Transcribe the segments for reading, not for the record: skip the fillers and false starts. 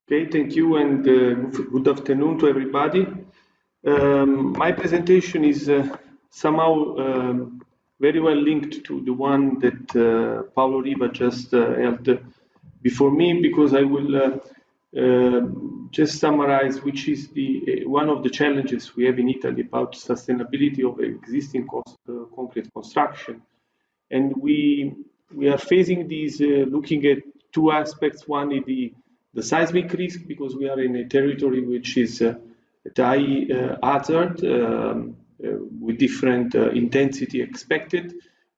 Okay, thank you, and good afternoon to everybody. My presentation is somehow very well linked to the one that Paolo Riva just held before me, because I will just summarize which is the one of the challenges we have in Italy about sustainability of existing concrete construction. And we are facing these looking at two aspects. One is the seismic risk, because we are in a territory which is at high hazard with different intensity expected,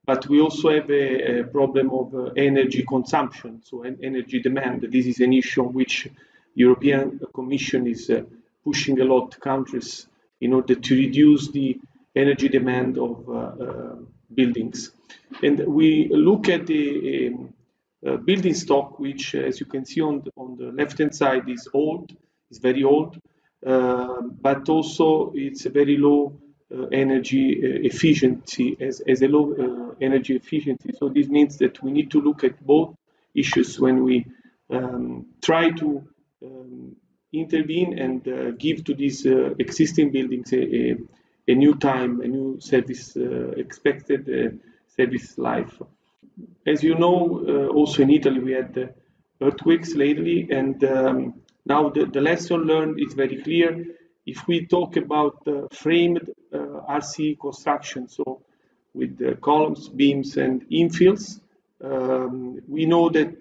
but we also have a problem of energy consumption, so energy demand. This is an issue on which European Commission is pushing a lot countries in order to reduce the energy demand of buildings. And we look at the building stock, which, as you can see on the left-hand side, is old, is very old, but also it's a very low energy efficiency, as a low energy efficiency. So this means that we need to look at both issues when we try to intervene and give to these existing buildings a new time, a new service expected service life. As you know, also in Italy we had earthquakes lately, and now the lesson learned is very clear. If we talk about framed RC construction, so with columns, beams, and infills, we know that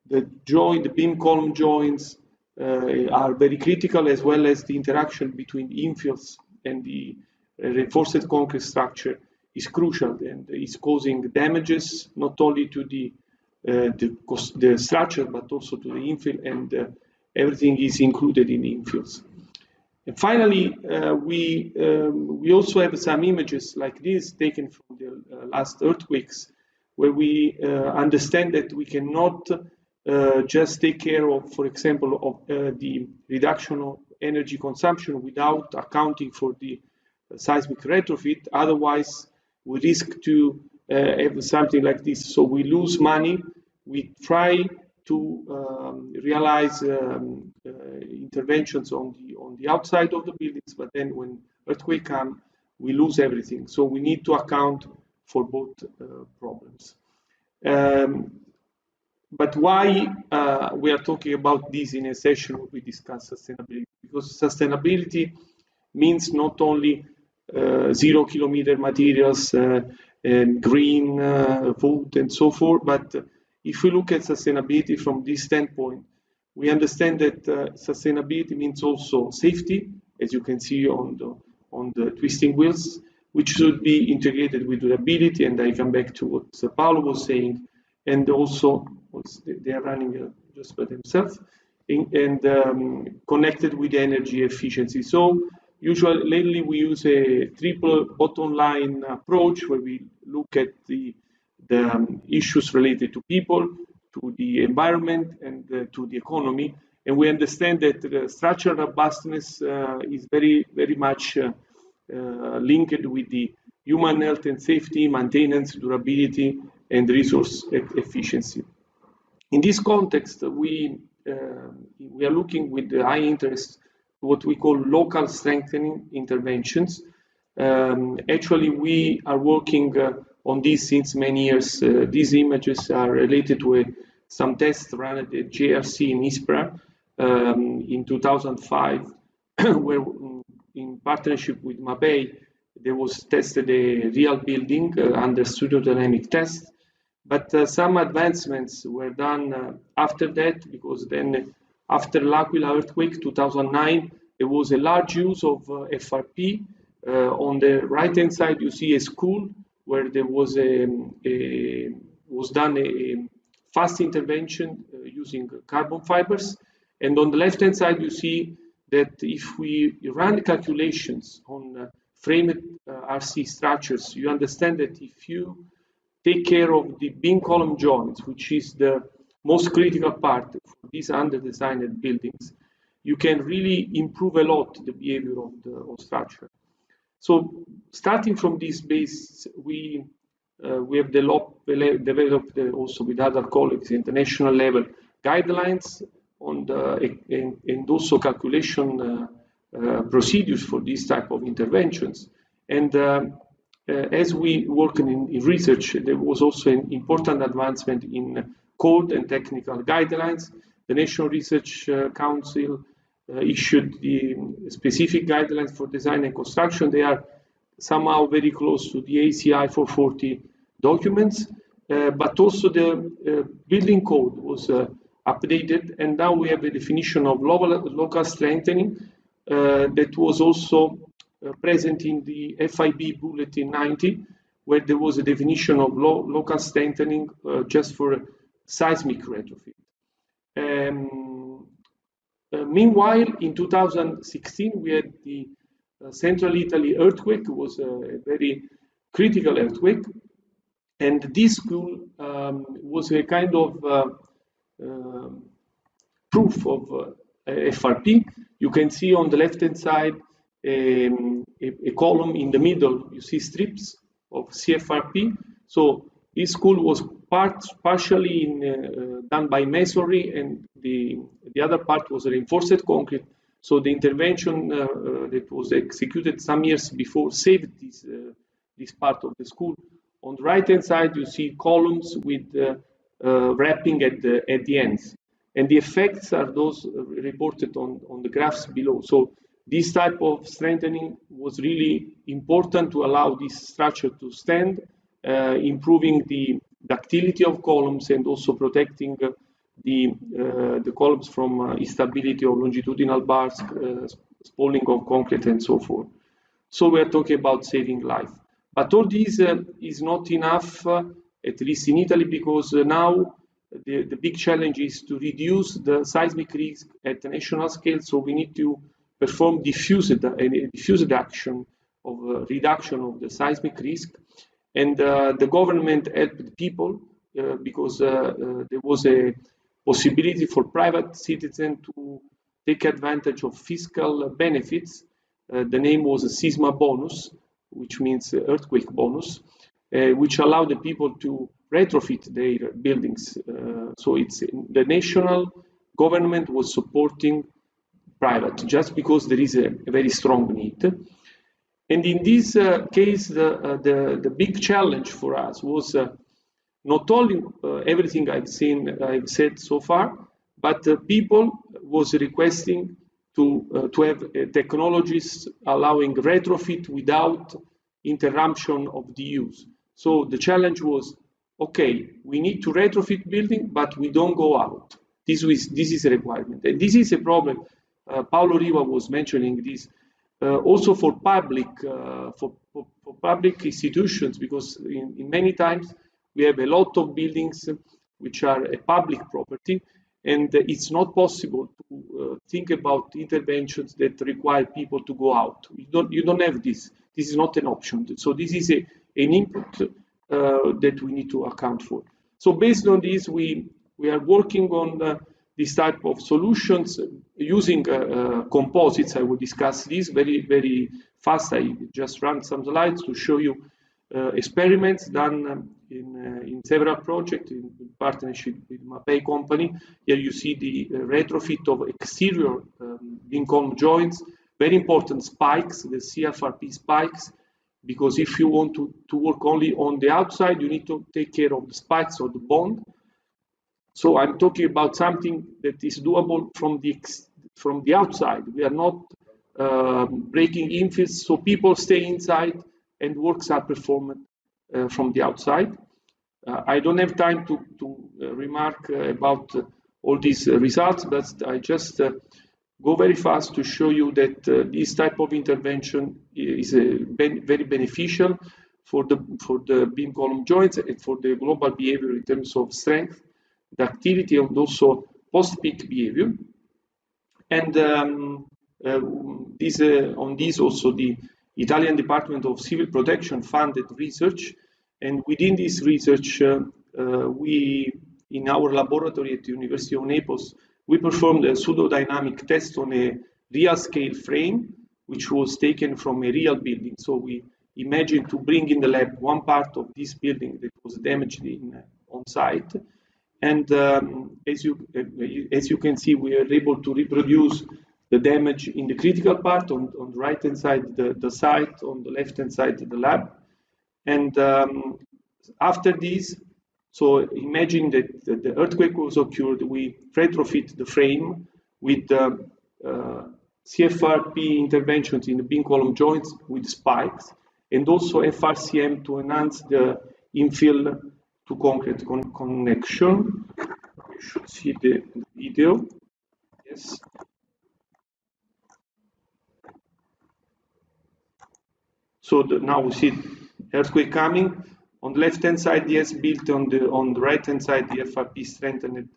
the beam column joints are very critical, as well as the interaction between infills and the reinforced concrete structure is crucial, and is causing damages not only to the structure but also to the infill, and everything is included in the infills. And finally, we also have some images like this taken from the last earthquakes, where we understand that we cannot just take care of, for example, of the reduction of energy consumption without accounting for the seismic retrofit. Otherwise, we risk to have something like this. So we lose money. We try to realize interventions on the outside of the buildings, but then when earthquake comes, we lose everything. So we need to account for both problems. But why we are talking about this in a session where we discuss sustainability? Because sustainability means not only 0 kilometer materials, and green food, and so forth, but if we look at sustainability from this standpoint, we understand that sustainability means also safety, as you can see on the twisting wheels, which should be integrated with durability, and I come back to what Paolo was saying, and also they are running just by themselves, and connected with energy efficiency. So usually lately we use a triple bottom line approach, where we look at the issues related to people, to the environment, and to the economy, and we understand that the structural robustness is very, very much linked with the human health and safety, maintenance, durability, and resource efficiency. In this context, we are looking with high interest what we call local strengthening interventions. Actually, we are working on this since many years. These images are related to some tests run at the JRC in Ischia in 2005, where in partnership with Mabey, there was tested a real building under pseudodynamic test. But some advancements were done after that, because then after L'Aquila earthquake 2009, there was a large use of FRP. On the right-hand side, you see a school where there was done a fast intervention using carbon fibers. And on the left-hand side, you see that if we run calculations on framed RC structures, you understand that if you take care of the beam column joints, which is the most critical part for these under-designed buildings, you can really improve a lot the behavior of the structure. So starting from this base, we have developed also with other colleagues international level guidelines on and also calculation procedures for these type of interventions. And as we work in research, there was also an important advancement in code and technical guidelines. The National Research Council issued the specific guidelines for design and construction. They are somehow very close to the ACI 440 documents, but also the building code was updated, and now we have a definition of local strengthening that was also present in the FIB Bulletin 90, where there was a definition of local strengthening just for seismic retrofit. Meanwhile, in 2016, we had the Central Italy earthquake. It was a very critical earthquake, and this school was a kind of proof of FRP. You can see on the left-hand side a column in the middle. You see strips of CFRP. So this school was partially done by masonry, and the other part was reinforced concrete. So the intervention that was executed some years before saved this part of the school. On the right-hand side, you see columns with wrapping at the ends, and the effects are those reported on the graphs below. So this type of strengthening was really important to allow this structure to stand, improving the ductility of columns and also protecting the columns from instability of longitudinal bars, spalling of concrete, and so forth. So we are talking about saving life. But all this is not enough, at least in Italy, because now the big challenge is to reduce the seismic risk at the national scale. So we need to perform diffused action of reduction of the seismic risk. And the government helped people because there was a possibility for private citizens to take advantage of fiscal benefits. The name was a Sisma bonus, which means earthquake bonus, which allowed the people to retrofit their buildings. So it's the national government was supporting private just because there is a very strong need. And in this case, the big challenge for us was not only everything I've said so far, but people was requesting to have technologies allowing retrofit without interruption of the use. So the challenge was, okay, we need to retrofit building, but we don't go out. This is a requirement, and this is a problem. Paolo Riva was mentioning this also for public institutions, because in many times we have a lot of buildings which are a public property, and it's not possible to think about interventions that require people to go out. You don't have this. This is not an option. So this is an input that we need to account for. So based on this, we are working on this type of solutions using composites. I will discuss this very, very fast. I just ran some slides to show you experiments done in several projects in partnership with Mapei company. Here you see the retrofit of exterior beam column joints. Very important spikes, the CFRP spikes, because if you want to work only on the outside, you need to take care of the spikes or the bond. So I'm talking about something that is doable from the outside. We are not breaking infills, so people stay inside and works are performed from the outside. I don't have time to remark about all these results, but I just go very fast to show you that this type of intervention is very beneficial for the beam column joints and for the global behavior in terms of strength, ductility, and also post-peak behavior. And on this also the Italian Department of Civil Protection funded research, and within this research we, in our laboratory at the University of Naples, we performed a pseudodynamic test on a real scale frame which was taken from a real building. So we imagined to bring in the lab one part of this building that was damaged on site, And as you can see, we are able to reproduce the damage in the critical part on the right hand side, the site, on the left hand side, the lab. And after this, so imagine that the earthquake was occurred, we retrofit the frame with CFRP interventions in the beam column joints with spikes, and also FRCM to enhance the infill to concrete connection. You should see the video. Yes. So now we see earthquake coming. On the left-hand side, the S-built. On the right-hand side, the FRP strengthened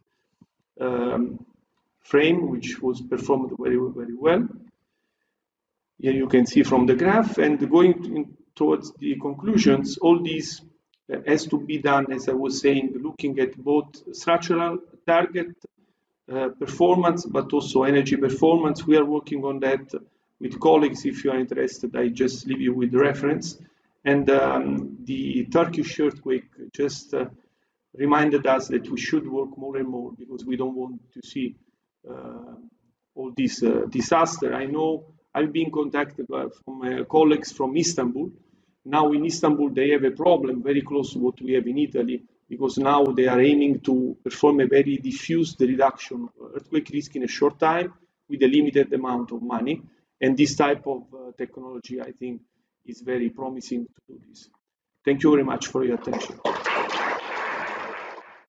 frame, which was performed very, very well. Here you can see from the graph. And going towards the conclusions, all these has to be done, as I was saying, looking at both structural target performance, but also energy performance. We are working on that with colleagues. If you are interested, I just leave you with the reference. And the Turkish earthquake just reminded us that we should work more and more, because we don't want to see all this disaster. I know I've been contacted from colleagues from Istanbul. Now in Istanbul, they have a problem very close to what we have in Italy, because now they are aiming to perform a very diffused reduction of earthquake risk in a short time with a limited amount of money. And this type of technology, I think, is very promising to do this. Thank you very much for your attention.